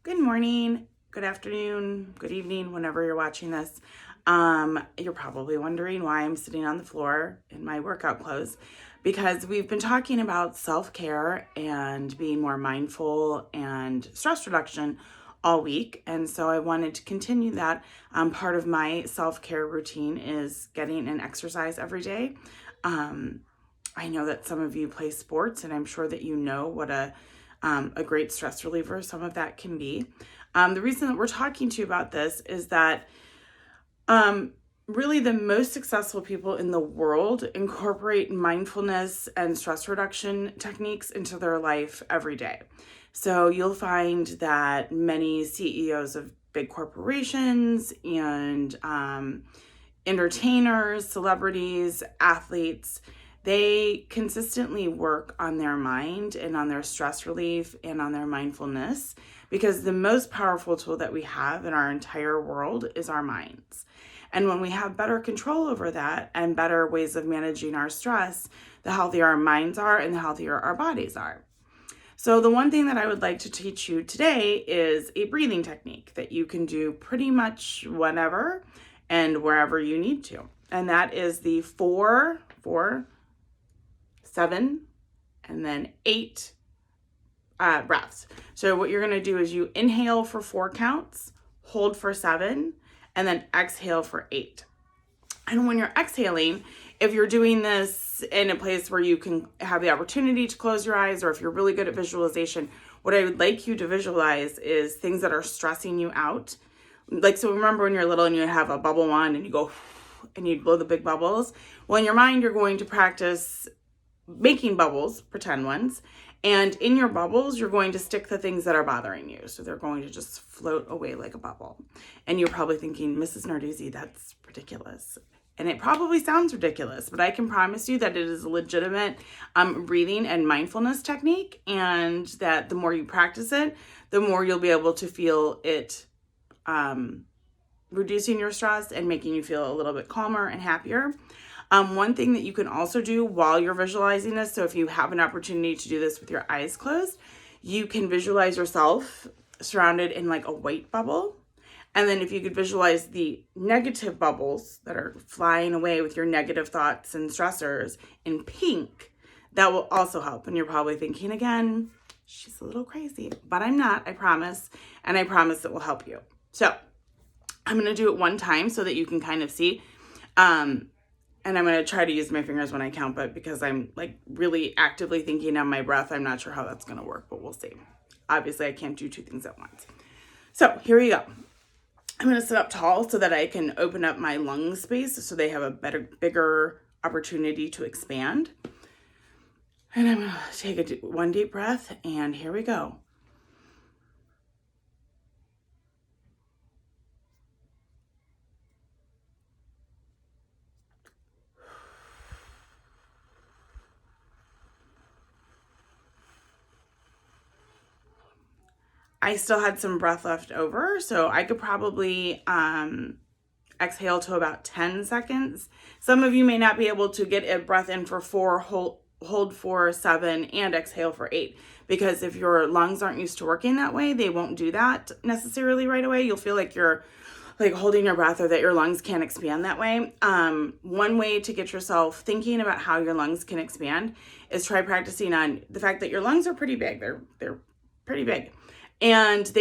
Good morning, good afternoon, good evening, whenever you're watching this. You're probably wondering why I'm sitting on the floor in my workout clothes, because we've been talking about self-care and being more mindful and stress reduction all week. And so I wanted to continue that. Part of my self-care routine is getting an exercise every day. I know that some of you play sports, and I'm sure that you know what a great stress reliever some of that can be. The reason that we're talking to you about this is that really the most successful people in the world incorporate mindfulness and stress reduction techniques into their life every day. So you'll find that many CEOs of big corporations and entertainers, celebrities, athletes, they consistently work on their mind and on their stress relief and on their mindfulness, because the most powerful tool that we have in our entire world is our minds. And when we have better control over that and better ways of managing our stress, the healthier our minds are and the healthier our bodies are. So the one thing that I would like to teach you today is a breathing technique that you can do pretty much whenever and wherever you need to. And that is the 4, 7, and then 8 breaths. So what you're going to do is you inhale for 4 counts, hold for 7, and then exhale for 8. And when you're exhaling, if you're doing this in a place where you can have the opportunity to close your eyes, or if you're really good at visualization, what I would like you to visualize is things that are stressing you out. Like, so remember when you're little and you have a bubble wand and you go and you blow the big bubbles? Well, in your mind, you're going to practice making bubbles, pretend ones, and in your bubbles, you're going to stick the things that are bothering you. So they're going to just float away like a bubble. And you're probably thinking, Mrs. Narduzzi, that's ridiculous. And it probably sounds ridiculous, but I can promise you that it is a legitimate breathing and mindfulness technique, and that the more you practice it, the more you'll be able to feel it reducing your stress and making you feel a little bit calmer and happier. One thing that you can also do while you're visualizing this, so if you have an opportunity to do this with your eyes closed, you can visualize yourself surrounded in like a white bubble. And then if you could visualize the negative bubbles that are flying away with your negative thoughts and stressors in pink, that will also help. And you're probably thinking again, she's a little crazy, but I'm not, I promise. And I promise it will help you. So I'm going to do it one time so that you can kind of see. And I'm going to try to use my fingers when I count, but because I'm like really actively thinking on my breath, I'm not sure how that's going to work, but we'll see. Obviously, I can't do 2 things at once. So here we go. I'm going to sit up tall so that I can open up my lung space so they have a bigger opportunity to expand. And I'm going to take one deep breath, and here we go. I still had some breath left over, so I could probably exhale to about 10 seconds. Some of you may not be able to get a breath in for 4, hold for 7, and exhale for 8. Because if your lungs aren't used to working that way, they won't do that necessarily right away. You'll feel like you're like holding your breath, or that your lungs can't expand that way. One way to get yourself thinking about how your lungs can expand is try practicing on the fact that your lungs are pretty big. They're pretty big. And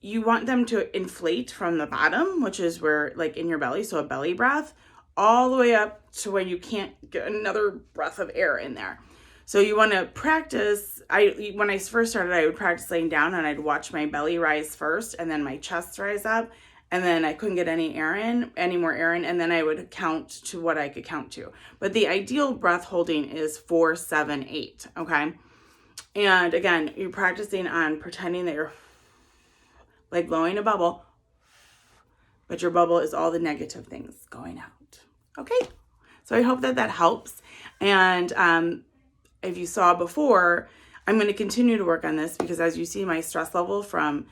you want them to inflate from the bottom, which is where, like in your belly, so a belly breath, all the way up to where you can't get another breath of air in there. So you want to practice. When I first started, I would practice laying down, and I'd watch my belly rise first, and then my chest rise up, and then I couldn't get any more air in, and then I would count to what I could count to. But the ideal breath holding is 4, 7, 8, okay? And again, you're practicing on pretending that you're like blowing a bubble, but your bubble is all the negative things going out. Okay, so I hope that helps. And if you saw before, I'm going to continue to work on this, because as you see, my stress level from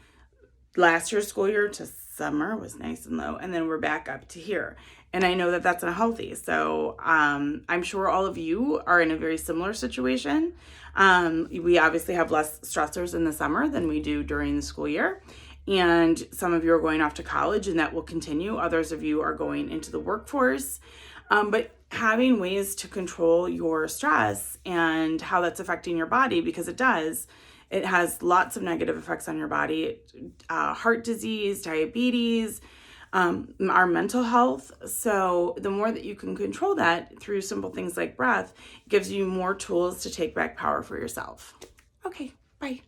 last year's school year to summer was nice and low, and then we're back up to here. And I know that that's unhealthy. So I'm sure all of you are in a very similar situation. We obviously have less stressors in the summer than we do during the school year. And some of you are going off to college, and that will continue. Others of you are going into the workforce. But having ways to control your stress and how that's affecting your body, because it does. It has lots of negative effects on your body, heart disease, diabetes, our mental health. So the more that you can control that through simple things like breath, it gives you more tools to take back power for yourself. Okay, bye.